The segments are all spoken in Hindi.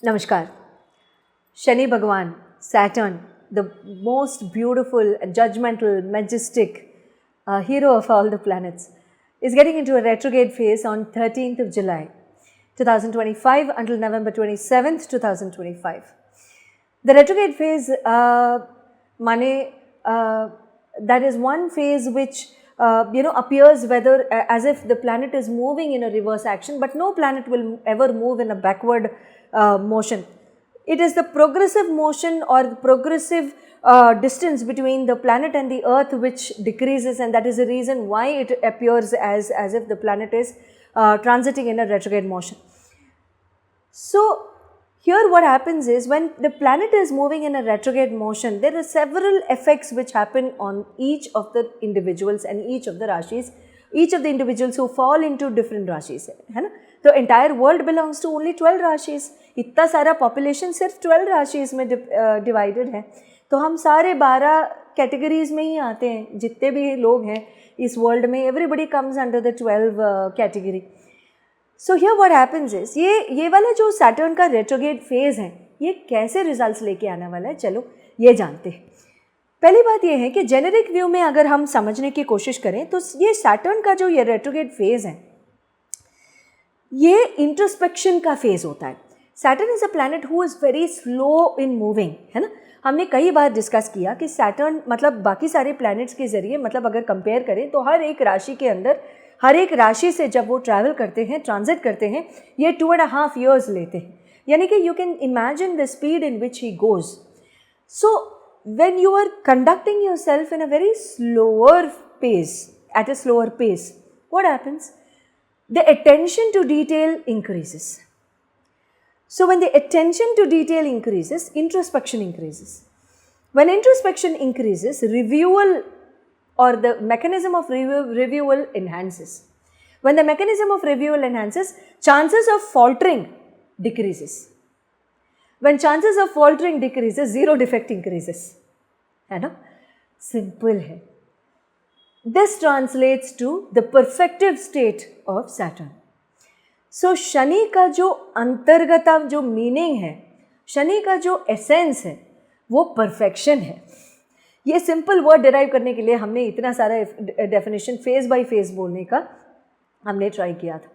Namaskar. Shani Bhagwan, Saturn, the most beautiful, judgmental, majestic hero of all the planets, is getting into a retrograde phase on 13th of July 2025 until November 27th, 2025. The retrograde phase, that is one phase which appears whether as if the planet is moving in a reverse action, but no planet will ever move in a backward motion. It is the progressive motion or the progressive distance between the planet and the earth which decreases, and that is the reason why it appears as if the planet is transiting in a retrograde motion. So here what happens is, when the planet is moving in a retrograde motion, there are several effects which happen on each of the individuals and each of the rashis, each of the individuals who fall into different rashis, है ना. The entire world belongs to only 12 rashis. इतना सारा population सिर्फ 12 rashis में divided है, तो हम सारे 12 categories में ही आते हैं. जितने भी लोग हैं इस world में, everybody comes under the 12 category. So here what happens is, ये वाला जो Saturn का retrograde phase है, ये कैसे results लेके आने वाला है, चलो ये जानते हैं. पहली बात ये है कि जेनेरिक व्यू में अगर हम समझने की कोशिश करें तो ये सैटर्न का जो ये रेट्रोग्रेड फेज है, ये इंट्रोस्पेक्शन का फेज होता है. Saturn is a planet who is very slow in moving, है ना. हमने कई बार डिस्कस किया कि सैटर्न मतलब बाकी सारे प्लैनेट्स के ज़रिए, मतलब अगर कंपेयर करें तो हर एक राशि के अंदर, हर एक राशि से जब वो ट्रैवल करते हैं, ट्रांजिट करते हैं, ये 2.5 years लेते हैं. यानी कि you can imagine the speed in which he goes. So when you are conducting yourself in a very slower pace, at a slower pace, what happens? The attention to detail increases. So when the attention to detail increases, introspection increases. When introspection increases, reviewal or the mechanism of reviewal enhances. When the mechanism of reviewal enhances, chances of faltering decreases. When chances of faltering decreases, zero defect increases. है ना. सिंपल है. This translates to the perfective state of Saturn. So Shani का जो अंतर्गत जो मीनिंग है, शनि का जो एसेंस है, वो परफेक्शन है. ये सिंपल वर्ड डिराइव करने के लिए हमने इतना सारा डेफिनेशन फेज बाय फेज बोलने का हमने ट्राई किया था,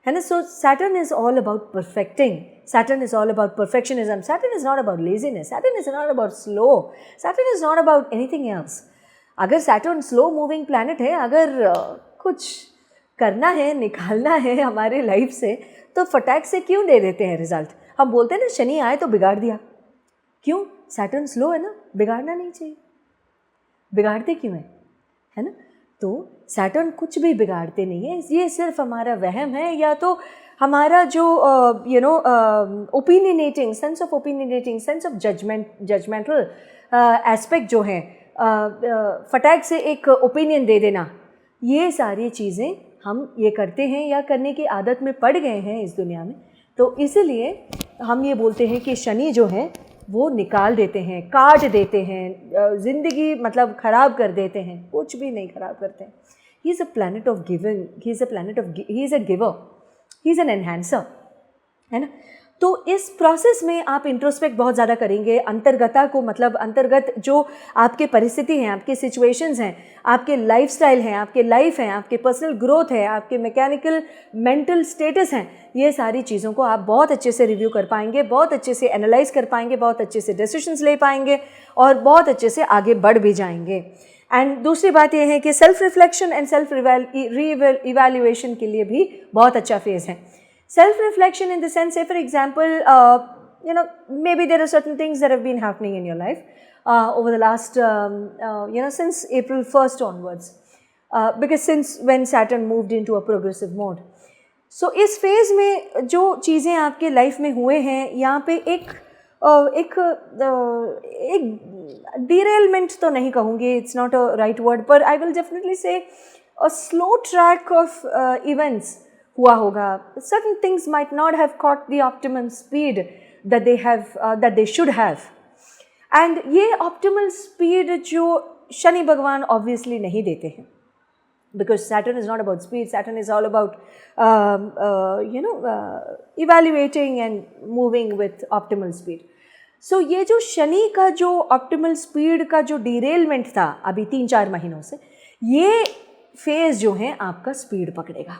है ना. So Saturn is all about perfecting. Saturn is all about perfectionism. Saturn is not about laziness. Saturn is not about slow. Saturn is not about anything else. अगर Saturn slow moving planet है, अगर कुछ करना है, निकालना है हमारे लाइफ से, तो फटाक से क्यों दे देते हैं रिजल्ट. हम बोलते हैं ना, शनि आए तो बिगाड़ दिया. क्यों? Saturn स्लो है ना, बिगाड़ना नहीं चाहिए. बिगाड़ते क्यों है ना. तो Saturn कुछ भी बिगाड़ते नहीं है. ये सिर्फ हमारा वहम है, या तो हमारा जो opinionating, sense of opinionating, sense of judgemental aspect जो है, फटाक से एक ओपिनियन दे देना, ये सारी चीज़ें हम ये करते हैं या करने की आदत में पड़ गए हैं इस दुनिया में. तो इसीलिए हम ये बोलते हैं कि शनि जो है वो निकाल देते हैं, काट देते हैं, ज़िंदगी मतलब ख़राब कर देते हैं. कुछ भी नहीं ख़राब करते हैं. He is a planet of giving, he is a giver, he is an enhancer, है ना. तो इस प्रोसेस में आप इंट्रोस्पेक्ट बहुत ज़्यादा करेंगे. अंतर्गता को, मतलब अंतर्गत जो आपके परिस्थिति हैं, आपके सिचुएशंस हैं, आपके लाइफस्टाइल हैं, आपके लाइफ हैं, आपके पर्सनल ग्रोथ है, आपके मैकेनिकल मेंटल स्टेटस हैं, ये सारी चीज़ों को आप बहुत अच्छे से रिव्यू कर पाएंगे, बहुत अच्छे से एनालाइज कर पाएंगे, बहुत अच्छे से डिसीजंस ले पाएंगे और बहुत अच्छे से आगे बढ़ भी जाएंगे. एंड दूसरी बात यह है कि self reflection and self evaluation के लिए भी बहुत अच्छा फेज़ है. Self reflection in the sense, say for example maybe there are certain things that have been happening in your life over the last since April 1st onwards, because since when Saturn moved into a progressive mode. So इस फेज़ में जो चीज़ें आपके लाइफ में हुए हैं, यहाँ पे एक derailment तो नहीं कहूँगी, it's not a right word, but I will definitely say a slow track of events हुआ होगा. Certain things might not have caught the optimum speed that they should have. And ये optimal speed जो शनि भगवान obviously नहीं देते हैं. because Saturn is not about speed. Saturn is all about evaluating and moving with optimal speed. So ये जो शनि का जो ऑप्टिमल स्पीड का जो डिरेलमेंट था अभी 3-4 महीनों से, ये फेज जो है आपका स्पीड पकड़ेगा,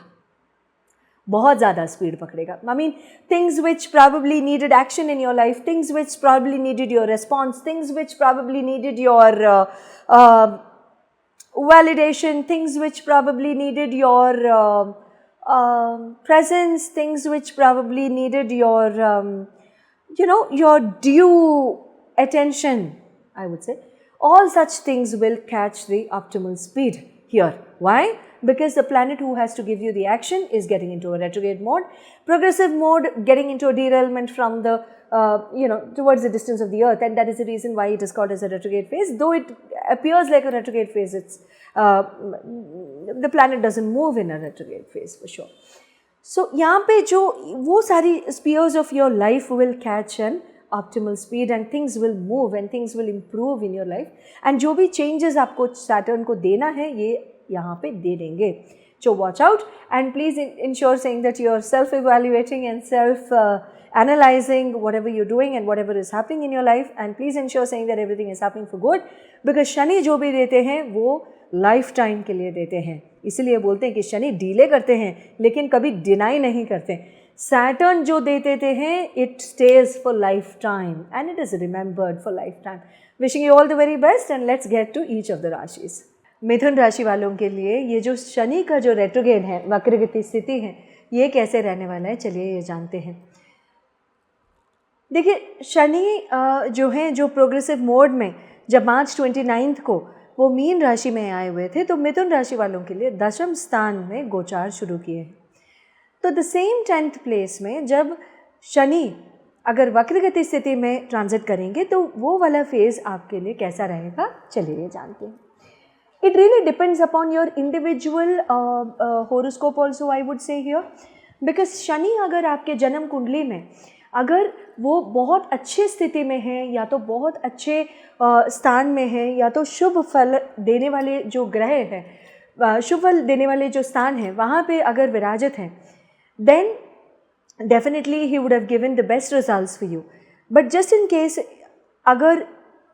बहुत ज़्यादा स्पीड पकड़ेगा. I mean things which probably needed action in your life, things which probably needed your response, things which probably needed your validation, things which probably needed your presence, things which probably needed your your due attention, I would say. All such things will catch the optimal speed here. Why? Because the planet who has to give you the action is getting into a retrograde mode, progressive mode, getting into a derailment from the towards the distance of the earth, and that is the reason why it is called as a retrograde phase. Though it appears like a retrograde phase, it's the planet doesn't move in a retrograde phase for sure. So यहाँ पे जो वो सारी spheres of your life will catch an optimal speed and things will move and things will improve in your life, and जो भी changes आपको Saturn को देना है ये यहाँ पे दे देंगे. So watch out and please ensure saying that you are self-evaluating and self-analyzing whatever you're doing and whatever is happening in your life, and please ensure saying that everything is happening for good, because Shani जो भी देते हैं वो लाइफ टाइम के लिए देते हैं. इसीलिए बोलते हैं कि शनि डीले करते हैं लेकिन कभी डिनाई नहीं करते. सैटर्न जो दे देते हैं it stage for life time and it is remembered for life time. Wishing you all the very best and let's get to each of the राशिज. मिथुन राशि वालों के लिए ये जो शनि का जो रेट्रोग्रेड है, वक्रगति स्थिति है, ये कैसे रहने वाला है, चलिए ये जानते हैं. देखिए शनि जो है जो प्रोग्रेसिव मोड में जब मार्च 29 को वो मीन राशि में आए हुए थे, तो मिथुन राशि वालों के लिए दशम स्थान में गोचार शुरू किए हैं. तो द सेम 10th प्लेस में जब शनि अगर वक्रगति स्थिति में ट्रांजिट करेंगे तो वो वाला फेज़ आपके लिए कैसा रहेगा, चलिए जानते हैं. It really depends upon your individual horoscope also, I would say here, because Shani अगर आपके जन्म कुंडली में अगर वो बहुत अच्छी स्थिति में है या तो बहुत अच्छे स्थान में है या तो शुभ फल देने वाले जो ग्रह हैं, शुभ फल देने वाले जो स्थान हैं वहाँ पे अगर विराजित हैं, then definitely he would have given the best results for you. But just in case अगर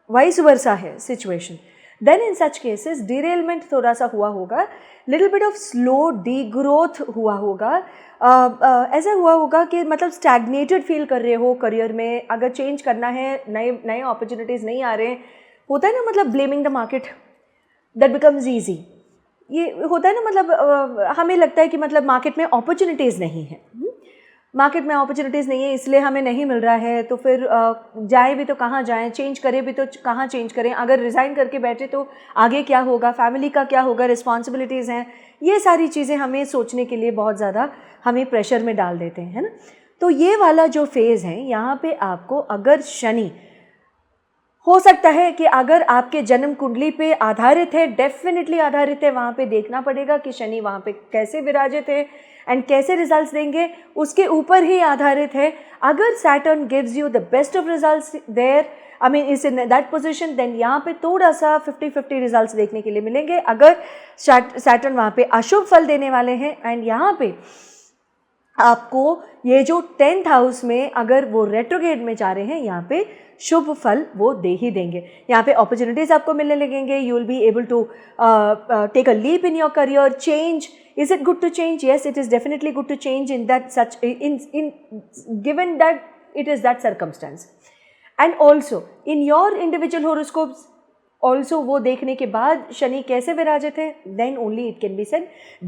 वाइस वर्सा है situation, then in such cases derailment थोड़ा सा हुआ होगा, little bit of slowed growth हुआ होगा. ऐसा हुआ होगा कि मतलब स्टैग्नेटेड फील कर रहे हो करियर में, अगर चेंज करना है, नए अपॉर्चुनिटीज़ नहीं आ रहे हैं, होता है ना, मतलब blaming the market that becomes easy. ये होता है ना, मतलब हमें लगता है कि मतलब मार्केट में अपॉर्चुनिटीज़ नहीं है, मार्केट में अपॉर्चुनिटीज़ नहीं है इसलिए हमें नहीं मिल रहा है, तो फिर जाए भी तो कहाँ जाएं, चेंज करें भी तो कहाँ चेंज करें, अगर रिज़ाइन करके बैठे तो आगे क्या होगा, फैमिली का क्या होगा, रिस्पॉन्सिबिलिटीज़ हैं, ये सारी चीज़ें हमें सोचने के लिए बहुत ज़्यादा हमें प्रेशर में डाल देते हैं, है ना. तो ये वाला जो फेज़ है यहाँ पे आपको अगर शनि हो सकता है कि अगर आपके जन्म कुंडली पे आधारित है, डेफिनेटली आधारित है, वहाँ पे देखना पड़ेगा कि शनि वहाँ पे कैसे विराजित है एंड कैसे रिजल्ट्स देंगे, उसके ऊपर ही आधारित है. अगर Saturn gives you the best of results there, I mean is in that position, then यहाँ पे थोड़ा सा 50-50 रिजल्ट्स देखने के लिए मिलेंगे. अगर सैटर्न वहाँ पे अशुभ फल देने वाले हैं एंड यहाँ पे आपको ये जो 10th हाउस में अगर वो रेट्रोग्रेड में जा रहे हैं, यहाँ पे शुभ फल वो दे ही देंगे. यहाँ पे अपॉर्चुनिटीज़ आपको मिलने लगेंगे, you will be able to take a leap in your career. Change, is it good to change? Yes, it is definitely good to change in that such in given that it is that circumstance. And also in your individual horoscopes also वो देखने के बाद शनि कैसे विराजित है, then only it can be said.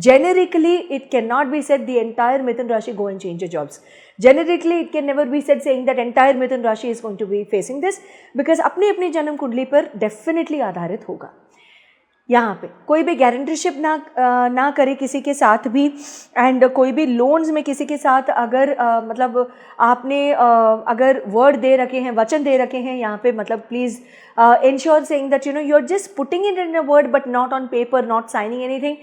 Generically it cannot be said the entire Mithun Rashi go and change your jobs. Generically it can never be said saying that entire Mithun Rashi is going to be facing this, because अपनी अपनी जन्म कुंडली पर definitely आधारित होगा. यहाँ पे कोई भी गारंटीशिप ना करे किसी के साथ भी, एंड कोई भी लोन्स में किसी के साथ अगर मतलब आपने अगर वर्ड दे रखे हैं, वचन दे रखे हैं, यहाँ पे मतलब please ensure saying that you are just putting it in a word but not on paper, not signing anything.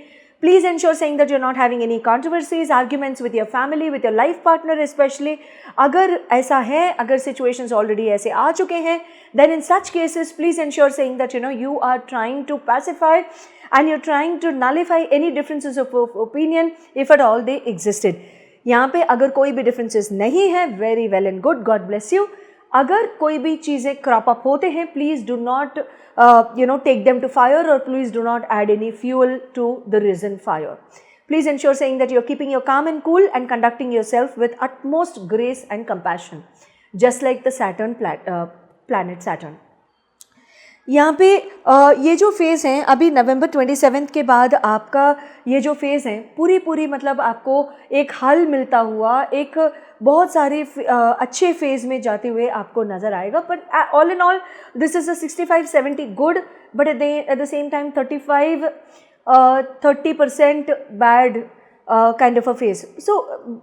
Please ensure saying that you're not having any controversies, arguments with your family, with your life partner especially. अगर ऐसा है, अगर situations already ऐसे आ चुके हैं, then in such cases please ensure saying that you are trying to pacify and you're trying to nullify any differences of opinion if at all they existed. यहाँ पे अगर कोई भी differences नहीं है, very well and good, God bless you. अगर कोई भी चीज़ें crop up होते हैं, please do not take them to fire, or please do not add any fuel to the risen fire. Please ensure saying that you're keeping your calm and cool and conducting yourself with utmost grace and compassion, just like the Saturn planet Saturn. यहाँ पे ये जो फेज़ हैं अभी नवंबर 27 के बाद आपका ये जो फेज़ हैं पूरी मतलब आपको एक हल मिलता हुआ एक बहुत सारे अच्छे फेज़ में जाते हुए आपको नज़र आएगा. But all in all this is a 65-70 good, but at the same time 30% bad kind of a phase. So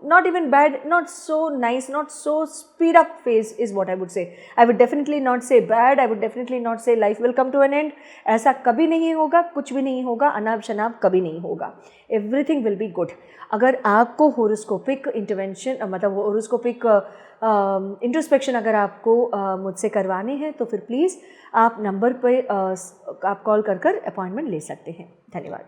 not even bad, not so nice, not so speed up phase is what I would say. I would definitely not say bad. I would definitely not say life will come to an end. ऐसा कभी नहीं होगा, कुछ भी नहीं होगा, अनाप शनाप कभी नहीं होगा. Everything will be good. अगर आपको horoscopic intervention मतलब horoscopic इंट्रोस्पेक्शन अगर आपको मुझसे करवाने हैं तो फिर प्लीज़ आप नंबर पे आप कॉल कर अपॉइंटमेंट ले सकते हैं. धन्यवाद.